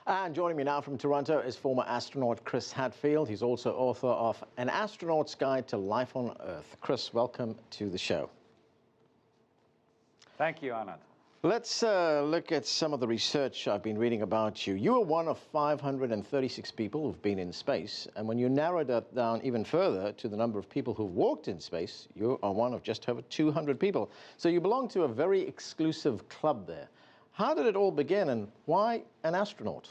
And joining me now from Toronto is former astronaut Chris Hadfield. He's also author of An Astronaut's Guide to Life on Earth. Chris, welcome to the show. Thank you, Anand. Let's look at some of the research I've been reading about you. You are one of 536 people who've been in space, and when you narrow that down even further to the number of people who've walked in space, you are one of just over 200 people. So you belong to a very exclusive club there. How did it all begin, and why an astronaut?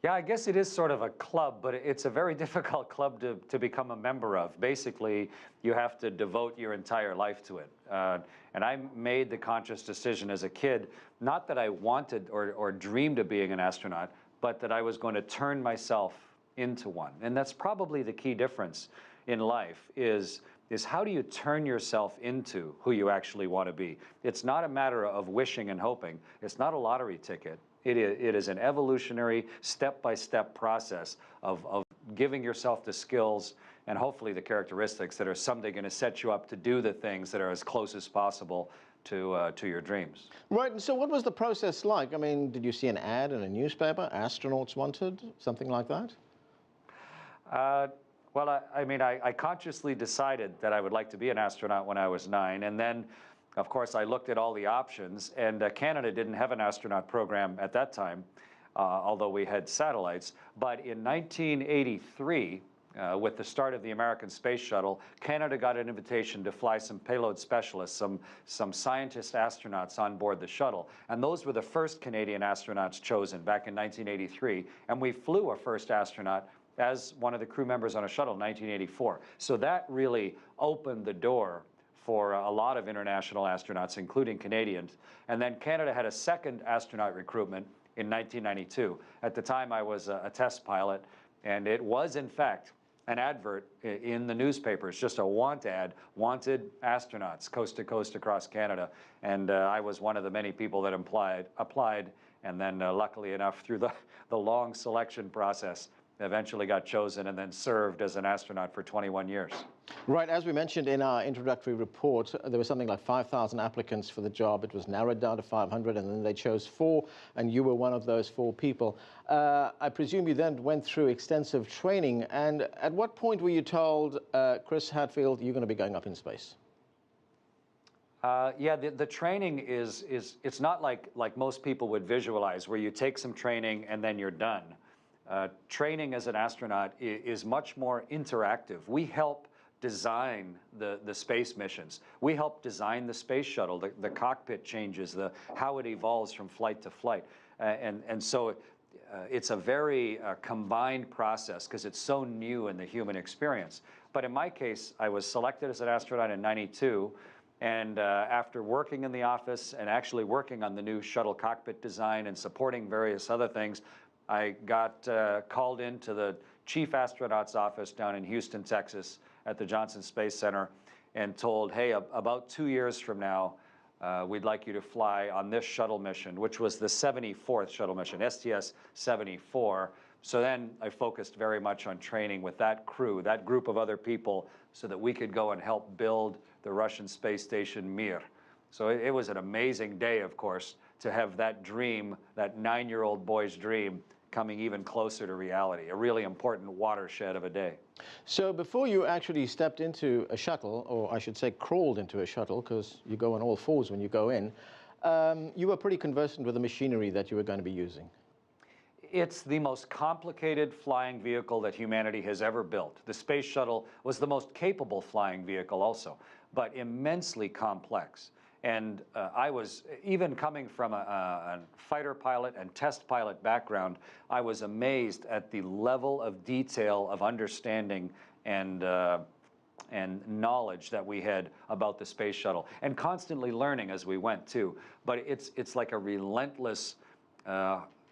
Yeah, I guess it is sort of a club, but it's a very difficult club to become a member of. Basically, you have to devote your entire life to it. And I made the conscious decision as a kid, not that I wanted or dreamed of being an astronaut, but that I was going to turn myself into one. And that's probably the key difference in life is how do you turn yourself into who you actually want to be? It's not a matter of wishing and hoping. It's not a lottery ticket. It is an evolutionary, step-by-step process of giving yourself the skills and hopefully the characteristics that are someday going to set you up to do the things that are as close as possible to your dreams. Right, and so what was the process like? I mean, did you see an ad in a newspaper, astronauts wanted, something like that? Well, I consciously decided that I would like to be an astronaut when I was 9, and then of course, I looked at all the options, and Canada didn't have an astronaut program at that time, although we had satellites. But in 1983, with the start of the American space shuttle, Canada got an invitation to fly some payload specialists, some scientist astronauts on board the shuttle. And those were the first Canadian astronauts chosen back in 1983. And we flew our first astronaut as one of the crew members on a shuttle in 1984. So that really opened the door for a lot of international astronauts, including Canadians. And then Canada had a second astronaut recruitment in 1992. At the time, I was a test pilot, and it was, in fact, an advert in the newspapers, just a want ad, wanted astronauts coast to coast across Canada. And I was one of the many people that applied, and then luckily enough, through the long selection process, eventually got chosen and then served as an astronaut for 21 years. Right, as we mentioned in our introductory report, there was something like 5,000 applicants for the job. It was narrowed down to 500, and then they chose 4, and you were one of those 4 people. I presume you then went through extensive training, and at what point were you told, Chris Hadfield, you're going to be going up in space? Yeah, the training it's not like most people would visualize, where you take some training and then you're done. Training as an astronaut is much more interactive. We help design the space missions. We help design the space shuttle, the cockpit changes, how it evolves from flight to flight. And so it's a very combined process because it's so new in the human experience. But in my case, I was selected as an astronaut in '92. And after working in the office and actually working on the new shuttle cockpit design and supporting various other things, I got called into the chief astronaut's office down in Houston, Texas, at the Johnson Space Center, and told, hey, about 2 years from now, we'd like you to fly on this shuttle mission, which was the 74th shuttle mission, STS-74. So then I focused very much on training with that crew, that group of other people, so that we could go and help build the Russian space station Mir. So it was an amazing day, of course, to have that dream, that 9-year-old boy's dream, coming even closer to reality, a really important watershed of a day. So before you actually stepped into a shuttle, or I should say crawled into a shuttle, because you go on all 4s when you go in, you were pretty conversant with the machinery that you were going to be using. It's the most complicated flying vehicle that humanity has ever built. The space shuttle was the most capable flying vehicle also, but immensely complex. And I was, even coming from a fighter pilot and test pilot background, I was amazed at the level of detail of understanding and knowledge that we had about the space shuttle, and constantly learning as we went too. But it's like a relentless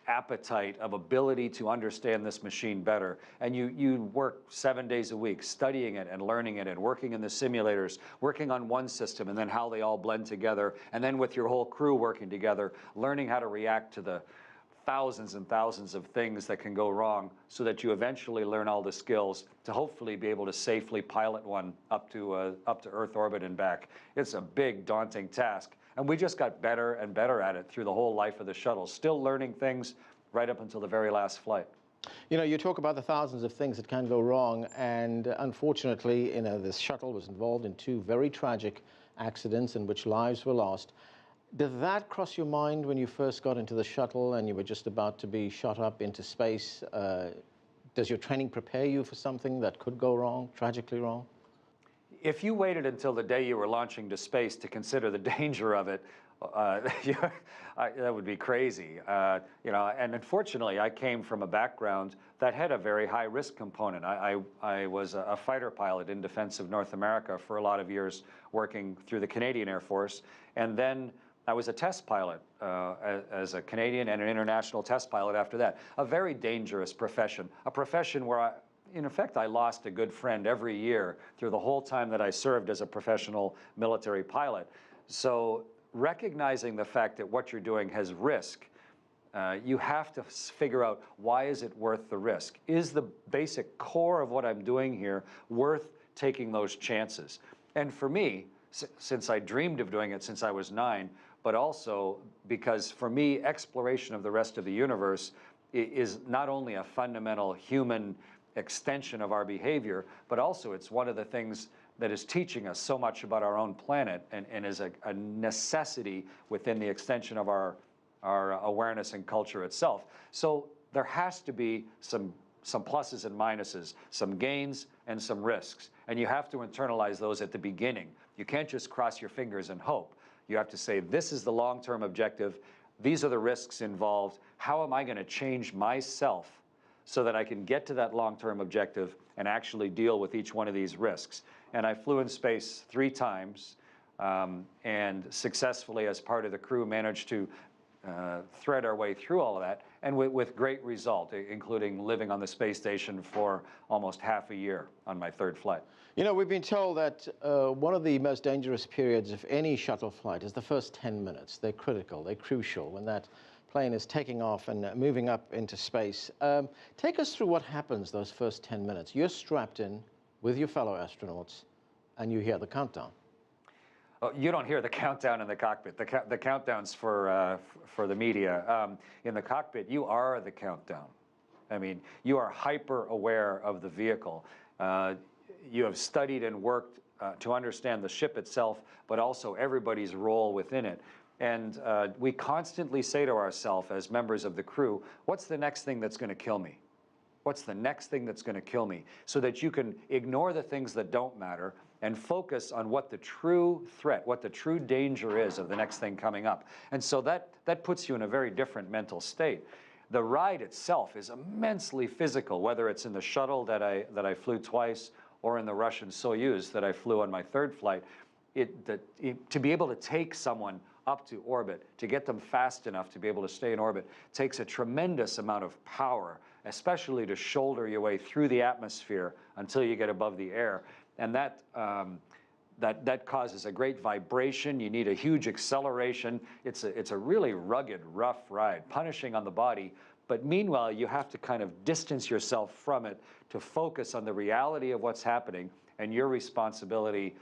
appetite of ability to understand this machine better. And you work 7 days a week studying it and learning it and working in the simulators, working on one system and then how they all blend together, and then with your whole crew working together, learning how to react to the thousands and thousands of things that can go wrong, so that you eventually learn all the skills to hopefully be able to safely pilot one up to Earth orbit and back. It's a big, daunting task. And we just got better and better at it through the whole life of the shuttle, still learning things right up until the very last flight. You know, you talk about the thousands of things that can go wrong, and unfortunately, you know, this shuttle was involved in two very tragic accidents in which lives were lost. Did that cross your mind when you first got into the shuttle and you were just about to be shot up into space? Does your training prepare you for something that could go wrong, tragically wrong? If you waited until the day you were launching to space to consider the danger of it, that would be crazy. You know, and unfortunately, I came from a background that had a very high risk component. I was a fighter pilot in defense of North America for a lot of years, working through the Canadian Air Force, and then I was a test pilot as a Canadian and an international test pilot after that. A very dangerous profession, a profession where in effect, I lost a good friend every year through the whole time that I served as a professional military pilot. So recognizing the fact that what you're doing has risk, you have to figure out, why is it worth the risk? Is the basic core of what I'm doing here worth taking those chances? And for me, since I dreamed of doing it since I was 9, but also because for me, exploration of the rest of the universe is not only a fundamental human extension of our behavior, but also it's one of the things that is teaching us so much about our own planet, and is a necessity within the extension of our awareness and culture itself. So there has to be some pluses and minuses, some gains and some risks, and you have to internalize those at the beginning. You can't just cross your fingers and hope. You have to say, this is the long-term objective, these are the risks involved, how am I going to change myself so that I can get to that long-term objective and actually deal with each one of these risks. And I flew in space 3 times, and successfully, as part of the crew, managed to thread our way through all of that, and with great result, including living on the space station for almost half a year on my 3rd flight. You know, we've been told that one of the most dangerous periods of any shuttle flight is the first 10 minutes. They're critical, they're crucial when that plane is taking off and moving up into space. Take us through what happens those first 10 minutes. You're strapped in with your fellow astronauts, and you hear the countdown. Oh, you don't hear the countdown in the cockpit. The countdown's for the media. In the cockpit, you are the countdown. I mean, you are hyper aware of the vehicle. You have studied and worked to understand the ship itself, but also everybody's role within it. And we constantly say to ourselves as members of the crew, what's the next thing that's going to kill me? What's the next thing that's going to kill me? So that you can ignore the things that don't matter and focus on what the true threat, what the true danger is of the next thing coming up. And so that puts you in a very different mental state. The ride itself is immensely physical, whether it's in the shuttle that I flew twice or in the Russian Soyuz that I flew on my 3rd flight. To be able to take someone up to orbit, to get them fast enough to be able to stay in orbit, takes a tremendous amount of power, especially to shoulder your way through the atmosphere until you get above the air. And that causes a great vibration. You need a huge acceleration. It's a really rugged, rough ride, punishing on the body. But meanwhile, you have to kind of distance yourself from it to focus on the reality of what's happening and your responsibility,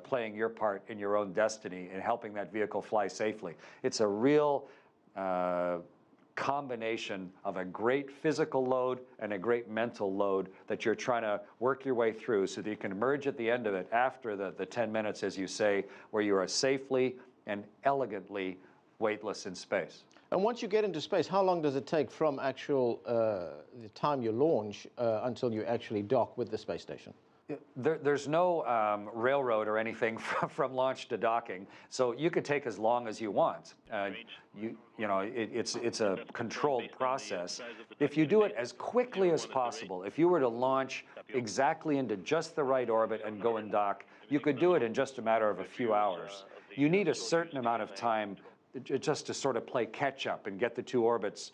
playing your part in your own destiny and helping that vehicle fly safely. It's a real combination of a great physical load and a great mental load that you're trying to work your way through so that you can emerge at the end of it after the 10 minutes, as you say, where you are safely and elegantly weightless in space. And once you get into space, how long does it take from actual the time you launch until you actually dock with the space station? There's no railroad or anything from launch to docking, so you could take as long as you want. You know, it's a controlled process. If you do it as quickly as possible, if you were to launch exactly into just the right orbit and go and dock, you could do it in just a matter of a few hours. You need a certain amount of time just to sort of play catch up and get the 2 orbits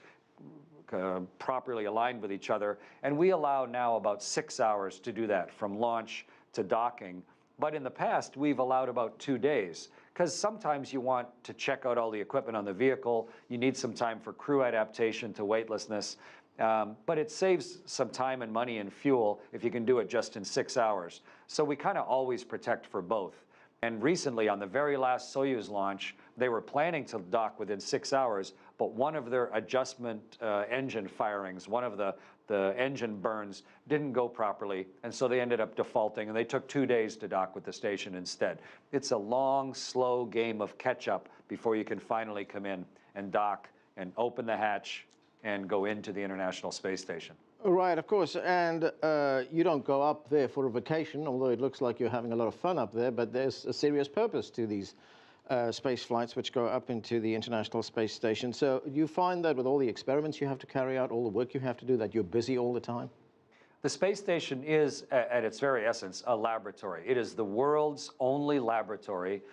properly aligned with each other, and we allow now about 6 hours to do that from launch to docking. But in the past, we've allowed about 2 days, because sometimes you want to check out all the equipment on the vehicle, you need some time for crew adaptation to weightlessness, but it saves some time and money and fuel if you can do it just in 6 hours. So we kind of always protect for both. And recently, on the very last Soyuz launch, they were planning to dock within 6 hours, but one of their adjustment engine firings, one of the engine burns didn't go properly, and so they ended up defaulting, and they took 2 days to dock with the station instead. It's a long, slow game of catch-up before you can finally come in and dock and open the hatch and go into the International Space Station. Right, of course, and you don't go up there for a vacation, although it looks like you're having a lot of fun up there, but there's a serious purpose to these space flights which go up into the International Space Station. So you find that with all the experiments you have to carry out, all the work you have to do, that you're busy all the time? The space station is, at its very essence, a laboratory. It is the world's only laboratory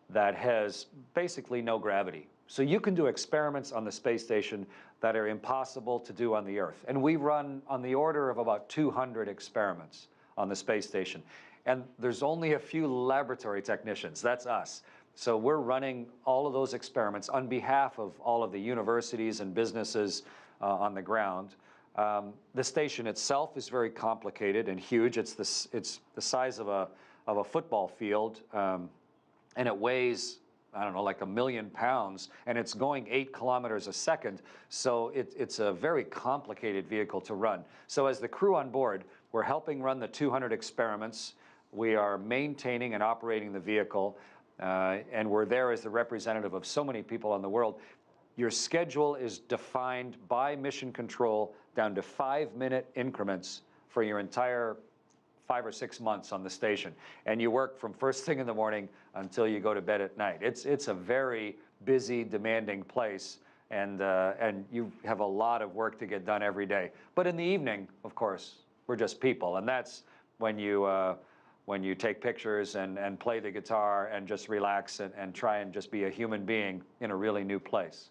that has basically no gravity. So you can do experiments on the space station that are impossible to do on the Earth. And we run on the order of about 200 experiments on the space station. And there's only a few laboratory technicians, that's us. So we're running all of those experiments on behalf of all of the universities and businesses on the ground. The station itself is very complicated and huge. It's the size of a football field, and it weighs, I don't know, like 1 million pounds, and it's going 8 kilometers a second. So it's a very complicated vehicle to run. So as the crew on board, we're helping run the 200 experiments. We are maintaining and operating the vehicle, and we're there as the representative of so many people in the world. Your schedule is defined by mission control down to 5-minute increments for your entire 5 or 6 months on the station. And you work from first thing in the morning until you go to bed at night. It's a very busy, demanding place, and you have a lot of work to get done every day. But in the evening, of course, we're just people, and that's when you take pictures and play the guitar and just relax and try and just be a human being in a really new place.